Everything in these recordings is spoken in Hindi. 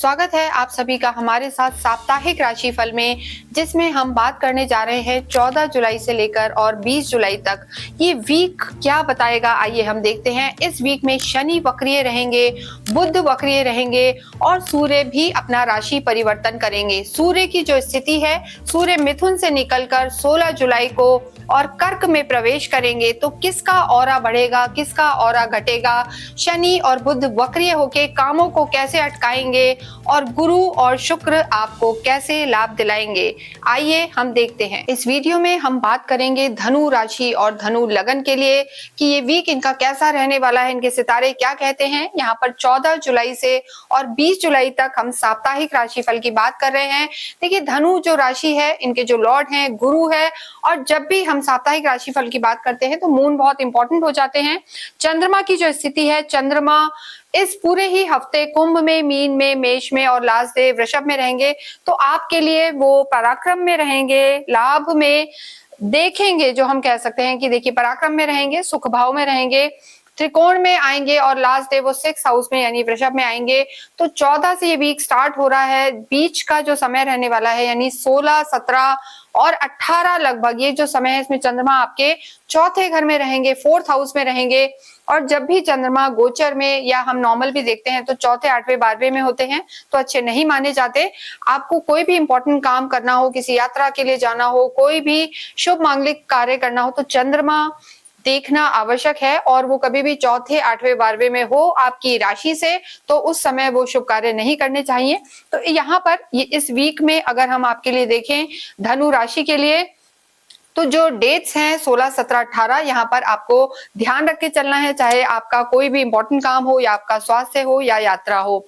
स्वागत है आप सभी का हमारे साथ साप्ताहिक राशिफल में, जिसमें हम बात करने जा रहे हैं 14 जुलाई से लेकर और 20 जुलाई तक। ये वीक क्या बताएगा, आइए हम देखते हैं। इस वीक में शनि वक्रीय रहेंगे, बुध वक्रीय रहेंगे और सूर्य भी अपना राशि परिवर्तन करेंगे। सूर्य की जो स्थिति है, सूर्य मिथुन से निकलकर 16 जुलाई को और कर्क में प्रवेश करेंगे, तो किसका ऑरा बढ़ेगा, किसका ऑरा घटेगा, शनि और बुध वक्रीय होके कामों को कैसे अटकाएंगे और गुरु और शुक्र आपको कैसे लाभ दिलाएंगे, आइए हम देखते हैं। इस वीडियो में हम बात करेंगे धनु राशि और धनु लगन के लिए कि ये वीक इनका कैसा रहने वाला है, इनके सितारे क्या कहते हैं। यहाँ पर 14 जुलाई से और 20 जुलाई तक हम साप्ताहिक राशिफल की बात कर रहे हैं। देखिए, धनु जो राशि है, इनके जो लॉर्ड हैं गुरु है, और जब भी हम साप्ताहिक राशिफल की बात करते हैं तो मून बहुत इंपॉर्टेंट हो जाते हैं। चंद्रमा की जो स्थिति है, चंद्रमा इस पूरे ही हफ्ते कुंभ में, मीन में, मेष में और लास्ट डे वृषभ में रहेंगे, तो आपके लिए वो पराक्रम में रहेंगे, लाभ में देखेंगे, जो हम कह सकते हैं कि देखिए पराक्रम में रहेंगे, सुख भाव में रहेंगे, त्रिकोण में आएंगे और लास्ट डे वो 6 हाउस में यानी वृषभ में आएंगे। तो 14 से ये वीक स्टार्ट हो रहा है। बीच का जो समय रहने वाला है यानी 16, 17 और 18 लगभग, ये जो समय है इसमें चंद्रमा आपके चौथे घर में रहेंगे, 4th हाउस में रहेंगे। और जब भी चंद्रमा गोचर में या हम नॉर्मल भी देखते हैं तो चौथे, 8वें, 12वें में होते हैं तो अच्छे नहीं माने जाते। आपको कोई भी इंपॉर्टेंट काम करना हो, किसी यात्रा के लिए जाना हो, कोई भी शुभ मांगलिक कार्य करना हो, तो चंद्रमा देखना आवश्यक है। और वो कभी भी चौथे, 8वें, 12वें में हो आपकी राशि से, तो उस समय वो शुभ कार्य नहीं करने चाहिए। तो यहाँ पर ये इस वीक में अगर हम आपके लिए देखें धनु राशि के लिए, तो जो डेट्स हैं 16, 17, 18, यहाँ पर आपको ध्यान रख के चलना है, चाहे आपका कोई भी इंपॉर्टेंट काम हो या आपका स्वास्थ्य हो या यात्रा हो।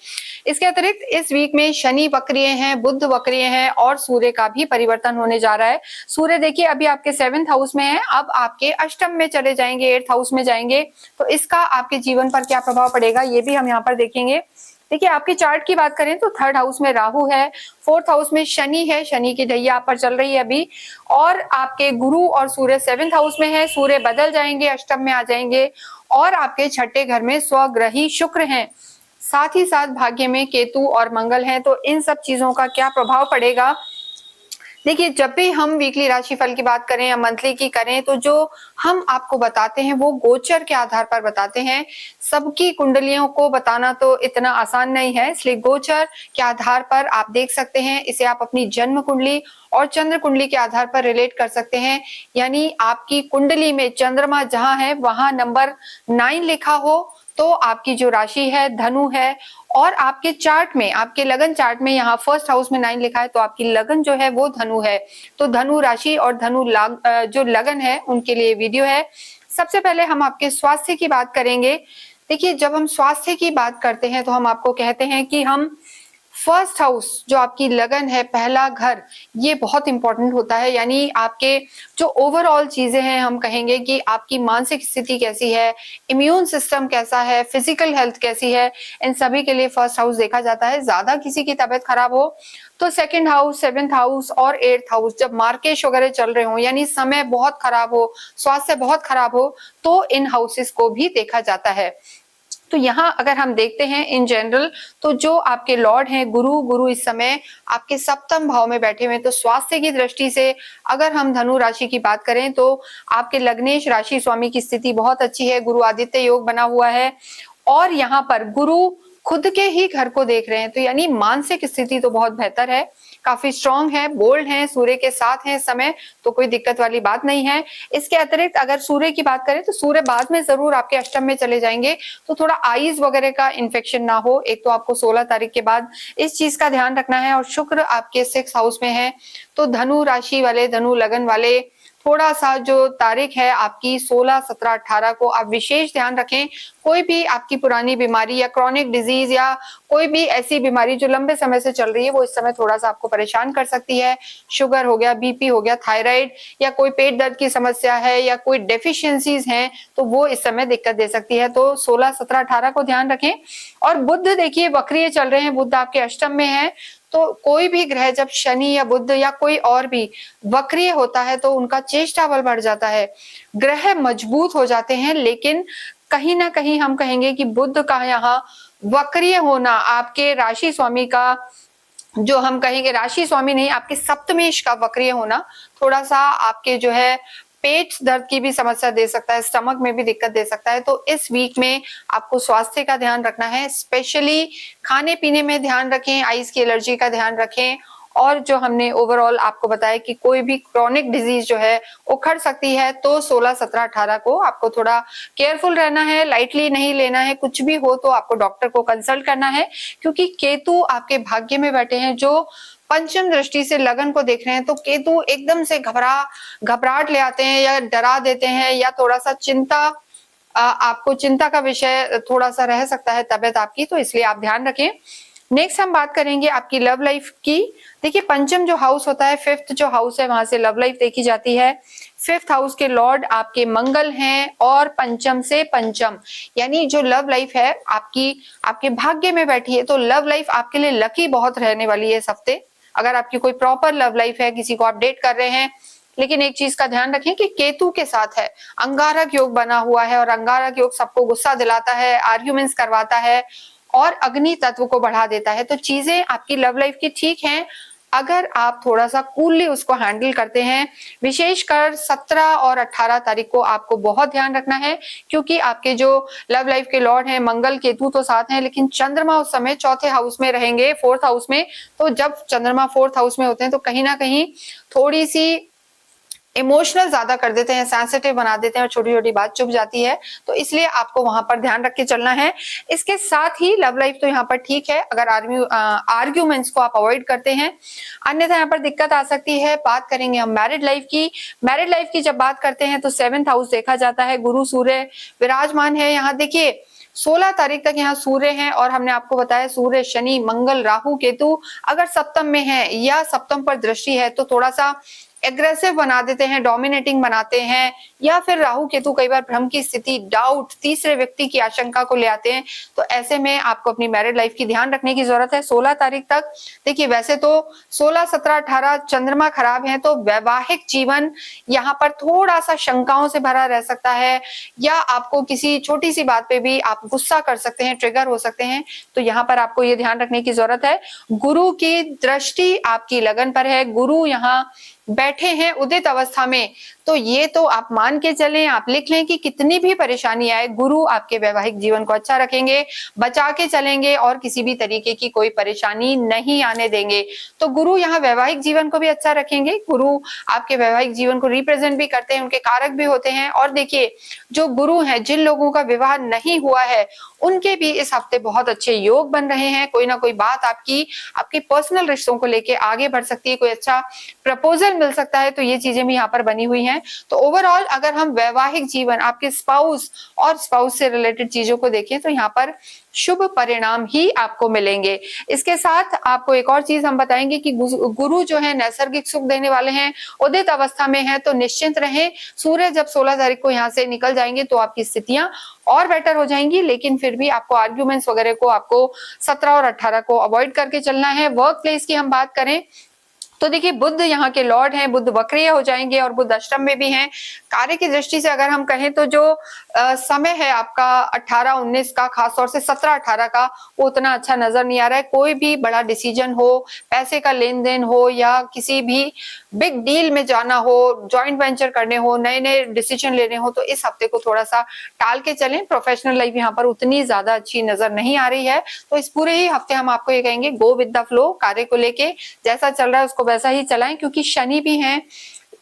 इसके अतिरिक्त इस वीक में शनि वक्रीय हैं, बुध वक्रीय हैं और सूर्य का भी परिवर्तन होने जा रहा है। सूर्य देखिए अभी आपके 7th हाउस में है, अब आपके अष्टम में चले जाएंगे, 8th हाउस में जाएंगे, तो इसका आपके जीवन पर क्या प्रभाव पड़ेगा ये भी हम यहाँ पर देखेंगे। देखिए, आपके चार्ट की बात करें तो 3rd हाउस में राहु है, 4th हाउस में शनि है, शनि की ढैया आप पर चल रही है अभी, और आपके गुरु और सूर्य 7th हाउस में है, सूर्य बदल जाएंगे, अष्टम में आ जाएंगे, और आपके 6ठे घर में स्वग्रही शुक्र हैं, साथ ही साथ भाग्य में केतु और मंगल हैं। तो इन सब चीजों का क्या प्रभाव पड़ेगा, देखिए जब भी हम वीकली राशिफल की बात करें या मंथली की करें, तो जो हम आपको बताते हैं वो गोचर के आधार पर बताते हैं। सबकी कुंडलियों को बताना तो इतना आसान नहीं है, इसलिए गोचर के आधार पर आप देख सकते हैं। इसे आप अपनी जन्म कुंडली और चंद्र कुंडली के आधार पर रिलेट कर सकते हैं। यानी आपकी कुंडली में चंद्रमा जहां है वहां नंबर 9 लिखा हो तो आपकी जो राशि है धनु है, और आपके चार्ट में, आपके लगन चार्ट में यहाँ 1st हाउस में 9 लिखा है तो आपकी लगन जो है वो धनु है। तो धनु राशि और धनु जो लगन है उनके लिए वीडियो है। सबसे पहले हम आपके स्वास्थ्य की बात करेंगे। देखिए, जब हम स्वास्थ्य की बात करते हैं तो हम आपको कहते हैं कि हम 1st हाउस जो आपकी लगन है, पहला घर, ये बहुत इंपॉर्टेंट होता है। यानी आपके जो ओवरऑल चीजें हैं, हम कहेंगे कि आपकी मानसिक स्थिति कैसी है, इम्यून सिस्टम कैसा है, फिजिकल हेल्थ कैसी है, इन सभी के लिए 1st हाउस देखा जाता है। ज्यादा किसी की तबीयत खराब हो तो 2nd हाउस, 7th हाउस और 8th हाउस, जब मार्केश वगैरह चल रहे हो यानी समय बहुत खराब हो, स्वास्थ्य बहुत खराब हो, तो इन हाउसेस को भी देखा जाता है। तो यहाँ अगर हम देखते हैं इन जनरल, तो जो आपके लॉर्ड हैं गुरु इस समय आपके 7th भाव में बैठे हुए, तो स्वास्थ्य की दृष्टि से अगर हम धनु राशि की बात करें तो आपके लग्नेश राशि स्वामी की स्थिति बहुत अच्छी है, गुरु आदित्य योग बना हुआ है, और यहाँ पर गुरु खुद के ही घर को देख रहे हैं, तो यानी मानसिक स्थिति तो बहुत बेहतर है, काफी स्ट्रांग है, बोल्ड है, सूर्य के साथ है समय, तो कोई दिक्कत वाली बात नहीं है। इसके अतिरिक्त अगर सूर्य की बात करें तो सूर्य बाद में जरूर आपके अष्टम में चले जाएंगे, तो थोड़ा आईज वगैरह का इन्फेक्शन ना हो, एक तो आपको 16 तारीख के बाद इस चीज का ध्यान रखना है। और शुक्र आपके 6th हाउस में है, तो धनु राशि वाले, धनु लगन वाले, थोड़ा सा जो तारीख है आपकी 16, 17, 18 को आप विशेष ध्यान रखें। कोई भी आपकी पुरानी बीमारी या क्रॉनिक डिजीज या कोई भी ऐसी बीमारी जो लंबे समय से चल रही है, वो इस समय थोड़ा सा आपको परेशान कर सकती है। शुगर हो गया, बीपी हो गया, थायराइड, या कोई पेट दर्द की समस्या है या कोई डेफिशिएंसीज हैं, तो वो इस समय दिक्कत दे सकती है। तो 16, 17, 18 को ध्यान रखें। और बुध देखिए वक्रीय चल रहे हैं, बुध आपके अष्टम में है, तो कोई भी ग्रह जब शनि या बुध या कोई और भी वक्रीय होता है तो उनका चेष्टा बल बढ़ जाता है, ग्रह मजबूत हो जाते हैं, लेकिन कहीं ना कहीं हम कहेंगे कि बुध का यहाँ वक्रीय होना आपके राशि स्वामी का, जो हम कहेंगे राशि स्वामी नहीं, आपके सप्तमेश का वक्रीय होना थोड़ा सा आपके जो है पेट दर्द की भी समस्या दे सकता है, स्टमक में भी दिक्कत दे सकता है। तो इस वीक में आपको स्वास्थ्य का ध्यान रखना है, स्पेशली खाने पीने में ध्यान रखें, आइस की एलर्जी का ध्यान रखें, और जो हमने ओवरऑल आपको बताया कि कोई भी क्रॉनिक डिजीज जो है उखड़ सकती है, तो 16, 17, 18 को आपको थोड़ा केयरफुल रहना है, लाइटली नहीं लेना है। कुछ भी हो तो आपको डॉक्टर को कंसल्ट करना है, क्योंकि केतु आपके भाग्य में बैठे हैं, जो पंचम दृष्टि से लगन को देख रहे हैं। तो केतु एकदम से घबराहट ले आते हैं या डरा देते हैं, या थोड़ा सा चिंता, आपको चिंता का विषय थोड़ा सा रह सकता है तबियत आपकी, तो इसलिए आप ध्यान रखें। नेक्स्ट हम बात करेंगे आपकी लव लाइफ की। देखिए पंचम जो हाउस होता है, फिफ्थ जो हाउस है, वहां से लव लाइफ देखी जाती है। फिफ्थ हाउस के लॉर्ड आपके मंगल हैं, और पंचम से पंचम, यानी जो लव लाइफ है आपकी आपके भाग्य में बैठी है। तो लव लाइफ आपके लिए लकी बहुत रहने वाली है इस हफ्ते। अगर आपकी कोई प्रॉपर लव लाइफ है, किसी को आप डेट कर रहे हैं, लेकिन एक चीज का ध्यान रखें कि केतु के साथ है, अंगारक योग बना हुआ है, और अंगारक योग सबको गुस्सा दिलाता है, आर्ग्यूमेंट्स करवाता है, और अग्नि तत्व को बढ़ा देता है। तो चीजें आपकी लव लाइफ की ठीक हैं, अगर आप थोड़ा सा कूलली उसको हैंडल करते हैं। विशेषकर 17 और 18 तारीख को आपको बहुत ध्यान रखना है, क्योंकि आपके जो लव लाइफ के लॉर्ड हैं मंगल केतु तो साथ हैं, लेकिन चंद्रमा उस समय चौथे हाउस में रहेंगे, फोर्थ हाउस में। तो जब चंद्रमा फोर्थ हाउस में होते हैं तो कहीं ना कहीं थोड़ी सी इमोशनल ज्यादा कर देते हैं, सेंसिटिव बना देते हैं, और छोटी छोटी बात चुप जाती है। तो इसलिए आपको वहां पर ध्यान रख के चलना है। इसके साथ ही लव लाइफ तो यहाँ पर ठीक है, अगर आर्ग्यूमेंट्स को आप अवॉइड करते हैं, अन्यथा यहाँ पर दिक्कत आ सकती है। बात करेंगे हम मैरिड लाइफ की। मैरिड लाइफ की जब बात करते हैं तो 7th हाउस देखा जाता है, गुरु सूर्य विराजमान है यहाँ। देखिए 16 तारीख तक यहाँ सूर्य हैं, और हमने आपको बताया सूर्य, शनि, मंगल, राहु, केतु अगर सप्तम में है या सप्तम पर दृष्टि है तो थोड़ा सा एग्रेसिव बना देते हैं, डोमिनेटिंग बनाते हैं, या फिर राहु केतु कई बार भ्रम की स्थिति, डाउट, तीसरे व्यक्ति की आशंका को ले आते हैं। तो ऐसे में आपको अपनी मैरिड लाइफ की ध्यान रखने की जरूरत है 16 तारीख तक। देखिए वैसे तो 16, 17, 18 चंद्रमा खराब है, तो वैवाहिक जीवन यहाँ पर थोड़ा सा शंकाओं से भरा रह सकता है, या आपको किसी छोटी सी बात पे भी आप गुस्सा कर सकते हैं, ट्रिगर हो सकते हैं। तो यहाँ पर आपको ये ध्यान रखने की जरूरत है। गुरु की दृष्टि आपकी लगन पर है, गुरु यहाँ बैठे हैं उदित अवस्था में। तो ये तो आप मान के चलें, आप लिख लें कि कितनी भी परेशानी आए, गुरु आपके वैवाहिक जीवन को अच्छा रखेंगे, बचा के चलेंगे, और किसी भी तरीके की कोई परेशानी नहीं आने देंगे। तो गुरु यहाँ वैवाहिक जीवन को भी अच्छा रखेंगे। गुरु आपके वैवाहिक जीवन को रिप्रेजेंट भी करते हैं, उनके कारक भी होते हैं। और देखिए जो गुरु हैं, जिन लोगों का विवाह नहीं हुआ है उनके भी इस हफ्ते बहुत अच्छे योग बन रहे हैं। कोई ना कोई बात आपकी पर्सनल रिश्तों को लेके आगे बढ़ सकती है, कोई अच्छा प्रपोजल मिल सकता है। तो ये चीजें भी यहाँ पर बनी हुई हैं। तो ओवरऑल अगर हम वैवाहिक जीवन, आपके स्पाउस और स्पाउस से रिलेटेड चीजों को देखें तो यहाँ पर शुभ परिणाम ही आपको मिलेंगे। इसके साथ आपको एक और चीज हम बताएंगे कि गुरु जो है नैसर्गिक सुख देने वाले हैं, उदित अवस्था में है, तो निश्चिंत रहें। सूर्य जब 16 तारीख को यहाँ से निकल जाएंगे तो आपकी स्थितियां और बेटर हो जाएंगी, लेकिन फिर भी आपको आर्ग्यूमेंट्स वगैरह को आपको 17 और 18 को अवॉइड करके चलना है। वर्क प्लेस की हम बात करें तो देखिए बुध यहाँ के लॉर्ड हैं, बुध वक्रीय हो जाएंगे और बुध अष्टम में भी हैं। कार्य की दृष्टि से अगर हम कहें तो जो समय है आपका 18-19 का, खासतौर से 17-18 का, वो उतना अच्छा नजर नहीं आ रहा है। कोई भी बड़ा डिसीजन हो, पैसे का लेन देन हो, या किसी भी बिग डील में जाना हो, जॉइंट वेंचर करने हो, नए नए डिसीजन लेने हो, तो इस हफ्ते को थोड़ा सा टाल के चलें। प्रोफेशनल लाइफ यहाँ पर उतनी ज्यादा अच्छी नजर नहीं आ रही है। तो इस पूरे ही हफ्ते हम आपको ये कहेंगे, गो विद द फ्लो, कार्य को लेके जैसा चल रहा है उसको वैसा ही चलाएं, क्योंकि शनि भी हैं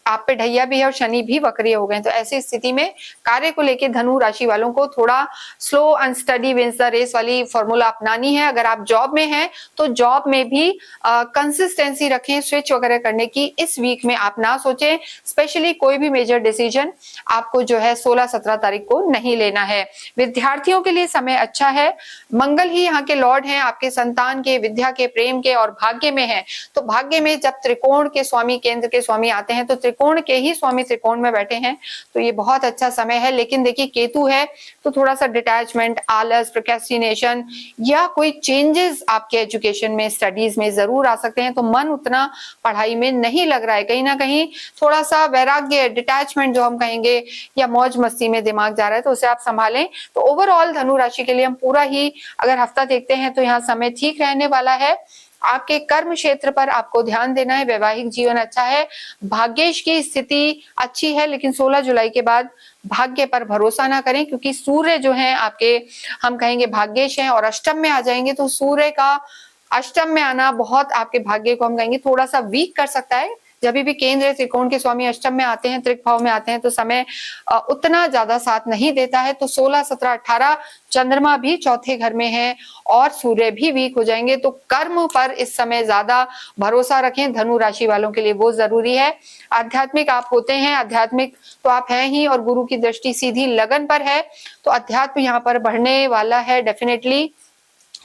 आप पे, ढैया भी है, और शनि भी वक्रीय हो गए। तो ऐसी स्थिति में कार्य को लेके धनु राशि वालों को थोड़ा slow and steady wins the race वाली फॉर्मूला अपनानी है। अगर आप जॉब में हैं तो जॉब में भी कंसिस्टेंसी रखें, स्विच वगैरह करने की इस वीक में आप ना सोचें। स्पेशली कोई भी मेजर डिसीजन आपको जो है 16-17 तारीख को नहीं लेना है। विद्यार्थियों के लिए समय अच्छा है, मंगल ही यहाँ के लॉर्ड हैं, आपके संतान के, विद्या के, प्रेम के और भाग्य में है। तो भाग्य में जब त्रिकोण के स्वामी, केंद्र के स्वामी आते हैं तो त्रिकोण के ही स्वामी त्रिकोण में बैठे हैं, तो ये बहुत अच्छा समय है। लेकिन देखिए केतु है तो थोड़ा सा डिटैचमेंट, आलस, प्रोक्रेस्टिनेशन या कोई चेंजेस आपके एजुकेशन में, स्टडीज में जरूर आ सकते हैं। तो मन उतना पढ़ाई में नहीं लग रहा है, कहीं ना कहीं थोड़ा सा वैराग्य, डिटैचमेंट जो हम कहेंगे, या मौज मस्ती में दिमाग जा रहा है, तो उसे आप संभालें। तो ओवरऑल धनु राशि के लिए हम पूरा ही अगर हफ्ता देखते हैं तो यहाँ समय ठीक रहने वाला है। आपके कर्म क्षेत्र पर आपको ध्यान देना है, वैवाहिक जीवन अच्छा है, भाग्येश की स्थिति अच्छी है, लेकिन 16 जुलाई के बाद भाग्य पर भरोसा ना करें, क्योंकि सूर्य जो है आपके, हम कहेंगे भाग्येश हैं और अष्टम में आ जाएंगे, तो सूर्य का अष्टम में आना बहुत आपके भाग्य को हम कहेंगे थोड़ा सा वीक कर सकता है। जब भी केंद्र त्रिकोण के स्वामी अष्टम में आते हैं, त्रिक भाव में आते हैं, तो समय उतना ज्यादा साथ नहीं देता है। तो 16, 17, 18 चंद्रमा भी चौथे घर में है और सूर्य भी वीक हो जाएंगे, तो कर्म पर इस समय ज्यादा भरोसा रखें। धनु राशि वालों के लिए वो जरूरी है। आध्यात्मिक आप होते हैं, आध्यात्मिक तो आप हैं ही, और गुरु की दृष्टि सीधी लगन पर है, तो अध्यात्म यहाँ पर बढ़ने वाला है डेफिनेटली।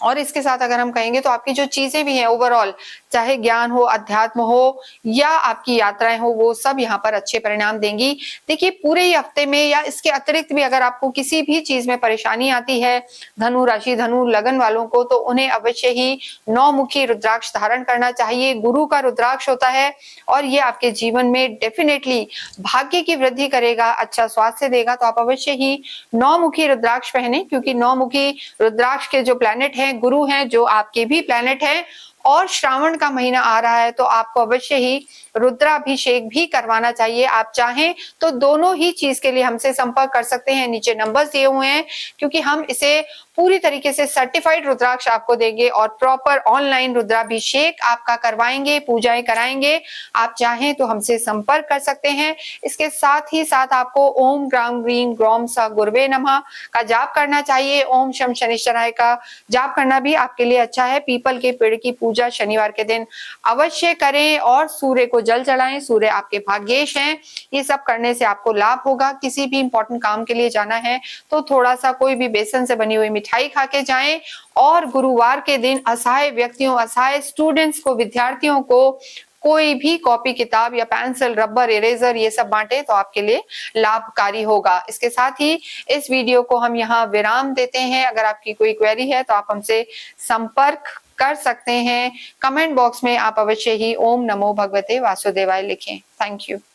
और इसके साथ अगर हम कहेंगे तो आपकी जो चीजें भी हैं ओवरऑल, चाहे ज्ञान हो, अध्यात्म हो या आपकी यात्राएं हो, वो सब यहाँ पर अच्छे परिणाम देंगी। देखिए पूरे ही हफ्ते में या इसके अतिरिक्त भी अगर आपको किसी भी चीज में परेशानी आती है, धनु राशि, धनु लगन वालों को, तो उन्हें अवश्य ही 9 मुखी रुद्राक्ष धारण करना चाहिए। गुरु का रुद्राक्ष होता है और ये आपके जीवन में डेफिनेटली भाग्य की वृद्धि करेगा, अच्छा स्वास्थ्य देगा। तो आप अवश्य ही 9 मुखी रुद्राक्ष पहने, क्योंकि 9 मुखी रुद्राक्ष के जो प्लैनेट हैं, गुरु हैं, जो आपके भी प्लैनेट हैं, और श्रावण का महीना आ रहा है, तो आपको अवश्य ही रुद्राभिषेक भी करवाना चाहिए। आप चाहें तो दोनों ही चीज के लिए हमसे संपर्क कर सकते हैं, नीचे नंबर्स दिए हुए हैं, क्योंकि हम इसे पूरी तरीके से सर्टिफाइड रुद्राक्ष आपको देंगे और प्रॉपर ऑनलाइन रुद्राभिषेक आपका करवाएंगे, पूजाएं कराएंगे। आप चाहें तो हमसे संपर्क कर सकते हैं। इसके साथ ही साथ आपको ओम ग्राम ग्रीम ग्रौम सा गुरवे नमः का जाप करना चाहिए। ओम शम शनिश्चराय का जाप करना भी आपके लिए अच्छा है। पीपल के पेड़ की पूजा शनिवार के दिन अवश्य करें और सूर्य को जल चढ़ाएं। सूर्य आपके भाग्येश हैं, ये सब करने से आपको लाभ होगा। किसी भी इंपॉर्टेंट काम के लिए जाना है तो थोड़ा सा कोई भी बेसन से बनी हुई मिठाई खा के जाएं। और गुरुवार के दिन असहाय व्यक्तियों, असहाय स्टूडेंट्स को, विद्यार्थियों को कोई भी कॉपी किताब या पेंसिल, रबर, इरेजर ये सब बांटे तो आपके लिए लाभकारी होगा। इसके साथ ही इस वीडियो को हम यहाँ विराम देते हैं। अगर आपकी कोई क्वेरी है तो आप हमसे संपर्क कर सकते हैं। कमेंट बॉक्स में आप अवश्य ही ओम नमो भगवते वासुदेवाय लिखें। Thank you.